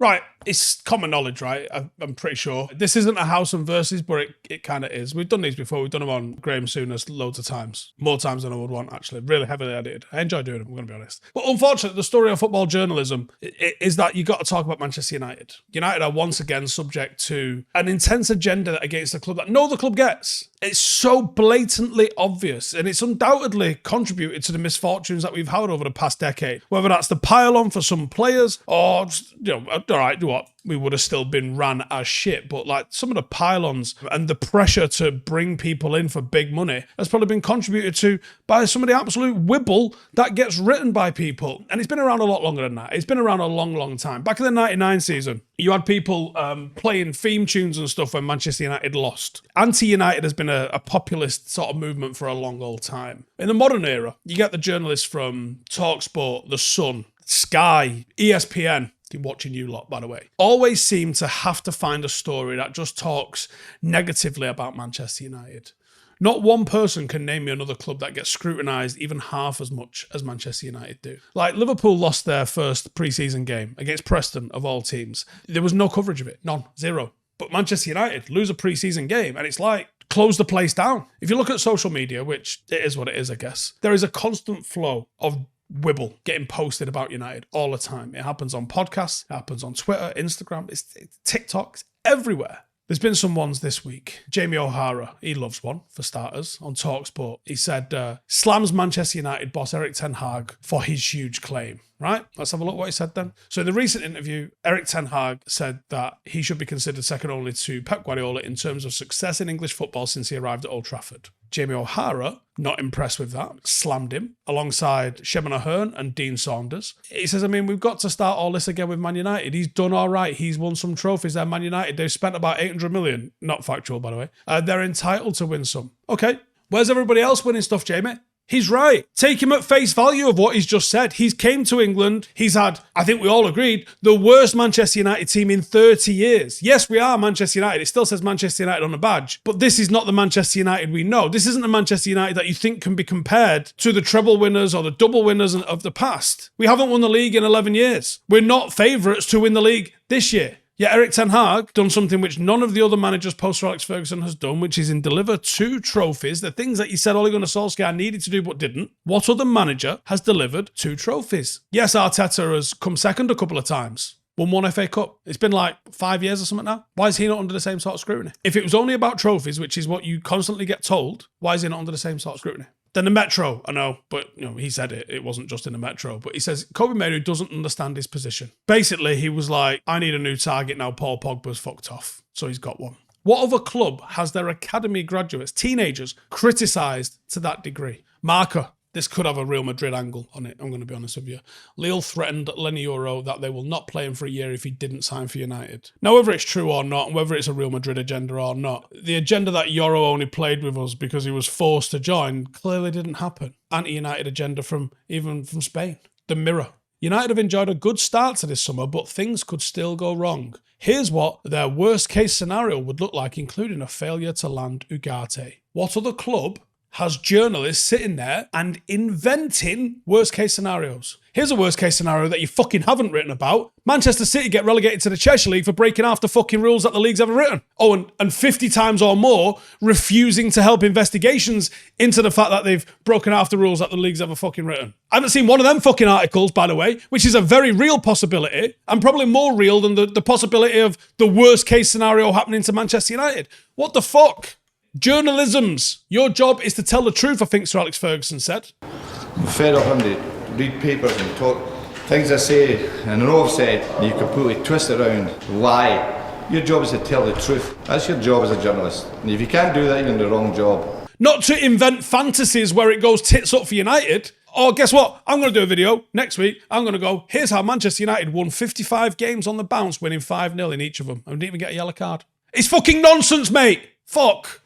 Right, it's common knowledge, right? I'm pretty sure. This isn't a Howson versus, but it kind of is. We've done these before. We've done them on Graham Souness loads of times. More times than I would want, actually. Really heavily edited. I enjoy doing them, I'm going to be honest. But unfortunately, the story of football journalism is that you got to talk about Manchester United. United are once again subject to an intense agenda against the club that no other club gets. It's so blatantly obvious, and it's undoubtedly contributed to the misfortunes that we've had over the past decade. Whether that's the pile-on for some players, or, all right, do what? We would have still been ran as shit, but like some of the pile-ons and the pressure to bring people in for big money has probably been contributed to by some of the absolute wibble that gets written by people. And it's been around a lot longer than that. It's been around a long, long time. Back in the 99 season, you had people playing theme tunes and stuff when Manchester United lost. Anti-United has been a populist sort of movement for a long old time. In the modern era, you get the journalists from Talksport, The Sun, Sky, ESPN, watching you lot, by the way, always seem to have to find a story that just talks negatively about Manchester United. Not one person can name me another club that gets scrutinised even half as much as Manchester United do. Like, Liverpool lost their first pre-season game against Preston, of all teams. There was no coverage of it. None. Zero. But Manchester United lose a pre-season game, and it's like, close the place down. If you look at social media, which it is what it is, I guess, there is a constant flow of wibble getting posted about United all the time. It happens on podcasts, it happens on Twitter, Instagram, it's TikTok, it's everywhere. There's been some ones this week. Jamie O'Hara, he loves one, for starters, on Talksport. He said, slams Manchester United boss Erik ten Hag for his huge claim. Right? Let's have a look what he said then. So in the recent interview, Erik ten Hag said that he should be considered second only to Pep Guardiola in terms of success in English football since he arrived at Old Trafford. Jamie O'Hara, not impressed with that, slammed him alongside Shemina Hearn and Dean Saunders. He says, we've got to start all this again with Man United. He's done all right. He's won some trophies there. Man United, they've spent about 800 million. Not factual, by the way. They're entitled to win some. Okay. Where's everybody else winning stuff, Jamie? He's right. Take him at face value of what he's just said. He's came to England. He's had, I think we all agreed, the worst Manchester United team in 30 years. Yes, we are Manchester United. It still says Manchester United on the badge. But this is not the Manchester United we know. This isn't the Manchester United that you think can be compared to the treble winners or the double winners of the past. We haven't won the league in 11 years. We're not favourites to win the league this year. Yet Erik ten Hag done something which none of the other managers post Alex Ferguson has done, which is in deliver 2 trophies, the things that you said Ole Gunnar Solskjaer needed to do but didn't. What other manager has delivered 2 trophies? Yes, Arteta has come second a couple of times. Won 1 FA Cup. It's been like 5 years or something now. Why is he not under the same sort of scrutiny? If it was only about trophies, which is what you constantly get told, why is he not under the same sort of scrutiny? Then the Metro, I know, but he said it wasn't just in the Metro, but he says Kobe Manu doesn't understand his position. Basically, he was like, I need a new target now, Paul Pogba's fucked off. So he's got one. What other club has their academy graduates, teenagers, criticised to that degree? Marca. This could have a Real Madrid angle on it, I'm going to be honest with you. Lille threatened Lenny Yoro that they will not play him for a year if he didn't sign for United. Now, whether it's true or not, and whether it's a Real Madrid agenda or not, the agenda that Yoro only played with us because he was forced to join clearly didn't happen. Anti-United agenda from Spain. The Mirror. United have enjoyed a good start to this summer, but things could still go wrong. Here's what their worst case scenario would look like, including a failure to land Ugarte. What other club has journalists sitting there and inventing worst-case scenarios? Here's a worst-case scenario that you fucking haven't written about. Manchester City get relegated to the Cheshire League for breaking half the fucking rules that the league's ever written. Oh, and 50 times or more refusing to help investigations into the fact that they've broken half the rules that the league's ever fucking written. I haven't seen one of them fucking articles, by the way, which is a very real possibility, and probably more real than the possibility of the worst-case scenario happening to Manchester United. What the fuck? Journalism's. Your job is to tell the truth, I think Sir Alex Ferguson said. I'm fed up having to read papers and talk things I say and I know I've said, and you completely twist it around, lie. Your job is to tell the truth. That's your job as a journalist. And if you can't do that, you're in the wrong job. Not to invent fantasies where it goes tits up for United. Oh, guess what? I'm going to do a video next week. I'm going to go, here's how Manchester United won 55 games on the bounce, winning 5-0 in each of them. I didn't even get a yellow card. It's fucking nonsense, mate. Fuck.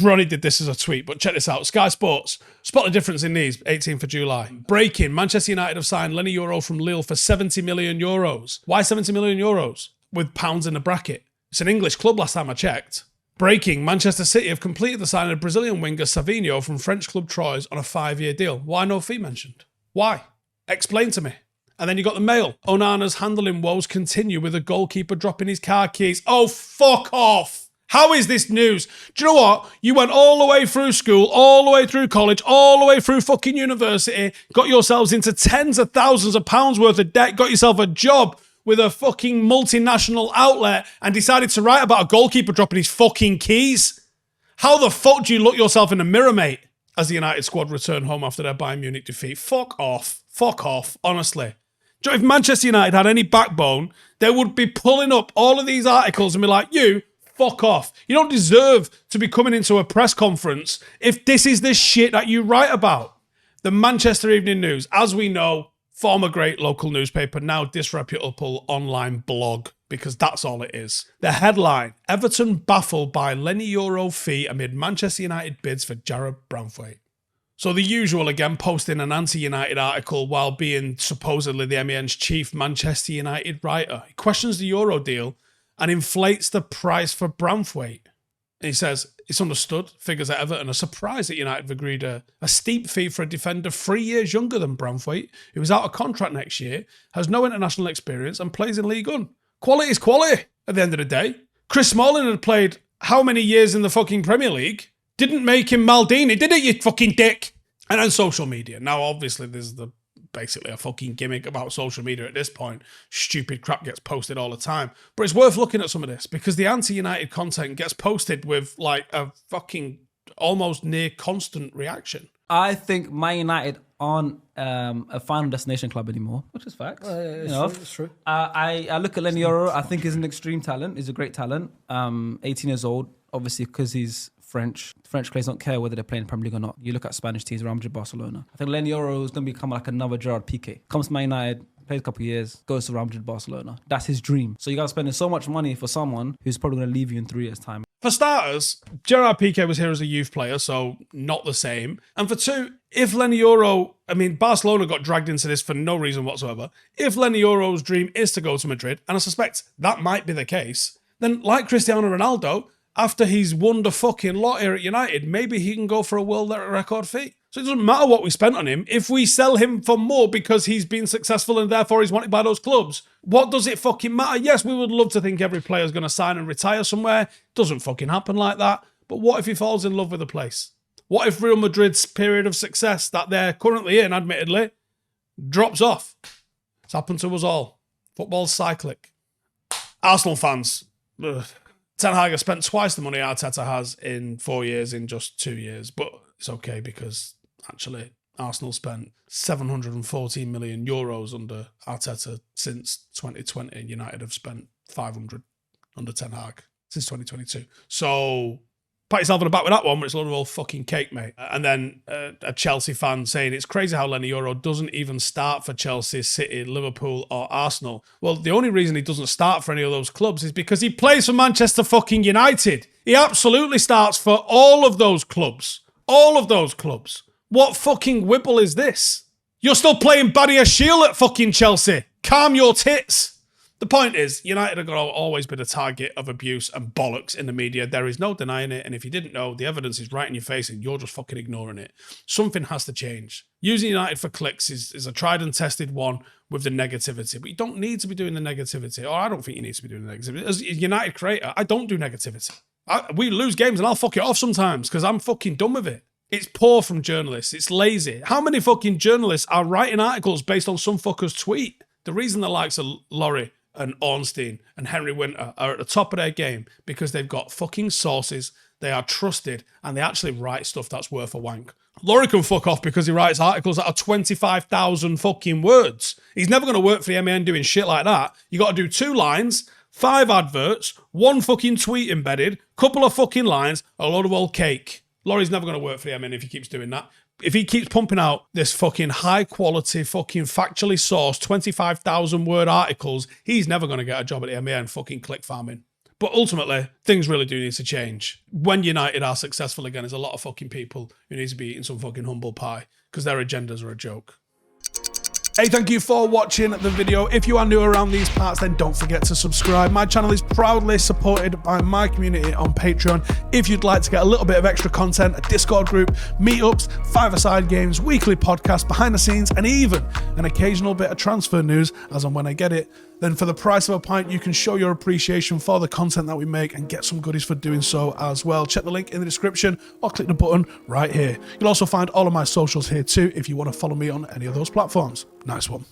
Ronnie did this as a tweet, but check this out. Sky Sports. Spot the difference in these, 18th of July. Breaking. Manchester United have signed Lenny Yoro from Lille for 70 million euros. Why 70 million euros? With pounds in the bracket. It's an English club last time I checked. Breaking. Manchester City have completed the signing of Brazilian winger Savinho from French club Troyes on a 5-year deal. Why no fee mentioned? Why? Explain to me. And then you got the Mail. Onana's handling woes continue with a goalkeeper dropping his car keys. Oh, fuck off. How is this news? Do you know what? You went all the way through school, all the way through college, all the way through fucking university, got yourselves into tens of thousands of pounds worth of debt, got yourself a job with a fucking multinational outlet and decided to write about a goalkeeper dropping his fucking keys. How the fuck do you look yourself in the mirror, mate? As the United squad return home after their Bayern Munich defeat. Fuck off. Fuck off, honestly. Do you know, if Manchester United had any backbone, they would be pulling up all of these articles and be like, you, fuck off. You don't deserve to be coming into a press conference if this is the shit that you write about. The Manchester Evening News, as we know, former great local newspaper, now disreputable online blog, because that's all it is. The headline, Everton baffled by Lenny Yoro fee amid Manchester United bids for Jarrod Branthwaite. So the usual again, posting an anti-United article while being supposedly the MEN's chief Manchester United writer. He questions the Euro deal and inflates the price for Branthwaite. And he says, it's understood, figures at Everton are surprised that United have agreed a steep fee for a defender 3 years younger than Branthwaite, who is out of contract next year, has no international experience and plays in League One. Quality is quality at the end of the day. Chris Smalling had played how many years in the fucking Premier League? Didn't make him Maldini, did it, you fucking dick? And on social media. Now, obviously, there's basically a fucking gimmick about social media at this point. Stupid crap gets posted all the time. But it's worth looking at some of this because the anti-United content gets posted with like a fucking almost near constant reaction. I think Man United aren't a final destination club anymore, which is facts. It's true. I look at Lenny Yoro. I think he's an extreme talent. He's a great talent. 18 years old, obviously because he's French. French players don't care whether they're playing Premier League or not. You look at Spanish teams, Real Madrid, Barcelona. I think Lenny Yoro is going to become like another Gerard Piqué. Comes to Man United, plays a couple of years, goes to Real Madrid, Barcelona. That's his dream. So you guys spending so much money for someone who's probably going to leave you in 3 years' time. For starters, Gerard Piqué was here as a youth player, so not the same. And for two, if Lenny Yoro, Barcelona got dragged into this for no reason whatsoever. If Lenny Yoro's dream is to go to Madrid, and I suspect that might be the case, then like Cristiano Ronaldo, after he's won the fucking lot here at United, maybe he can go for a world record fee. So it doesn't matter what we spent on him. If we sell him for more because he's been successful and therefore he's wanted by those clubs, what does it fucking matter? Yes, we would love to think every player's going to sign and retire somewhere. Doesn't fucking happen like that. But what if he falls in love with a place? What if Real Madrid's period of success that they're currently in, admittedly, drops off? It's happened to us all. Football's cyclic. Arsenal fans. Ugh. Ten Hag has spent twice the money Arteta has in 4 years in just 2 years. But it's okay because actually Arsenal spent 714 million euros under Arteta since 2020 and United have spent 500 under Ten Hag since 2022. So pat yourself on the back with that one, but it's a lot of old fucking cake, mate. And then a Chelsea fan saying it's crazy how Lenny Yoro doesn't even start for Chelsea, City, Liverpool or Arsenal. Well, the only reason he doesn't start for any of those clubs is because he plays for Manchester fucking United. He absolutely starts for all of those clubs. All of those clubs. What fucking wibble is this? You're still playing Barrier Shield at fucking Chelsea. Calm your tits. The point is, United are going to always be the target of abuse and bollocks in the media. There is no denying it. And if you didn't know, the evidence is right in your face and you're just fucking ignoring it. Something has to change. Using United for clicks is a tried and tested one with the negativity. But you don't need to be doing the negativity. Or I don't think you need to be doing the negativity. As a United creator, I don't do negativity. We lose games and I'll fuck it off sometimes because I'm fucking done with it. It's poor from journalists. It's lazy. How many fucking journalists are writing articles based on some fucker's tweet? The reason the likes of Laurie and Ornstein and Henry Winter are at the top of their game because they've got fucking sources, they are trusted, and they actually write stuff that's worth a wank. Laurie can fuck off because he writes articles that are 25,000 fucking words. He's never going to work for the MEN doing shit like that. You got to do 2 lines, 5 adverts, 1 fucking tweet embedded, couple of fucking lines, a load of old cake. Laurie's never going to work for the MEN if he keeps doing that. If he keeps pumping out this fucking high quality, fucking factually sourced 25,000 word articles, he's never going to get a job at the MEN fucking click farming. But ultimately, things really do need to change. When United are successful again, there's a lot of fucking people who need to be eating some fucking humble pie because their agendas are a joke. Hey, thank you for watching the video. If you are new around these parts, then don't forget to subscribe. My channel is proudly supported by my community on Patreon. If you'd like to get a little bit of extra content, a Discord group, meetups, five-a-side games, weekly podcasts, behind the scenes, and even an occasional bit of transfer news as and when I get it, then for the price of a pint, you can show your appreciation for the content that we make and get some goodies for doing so as well. Check the link in the description or click the button right here. You'll also find all of my socials here too if you want to follow me on any of those platforms. Nice one.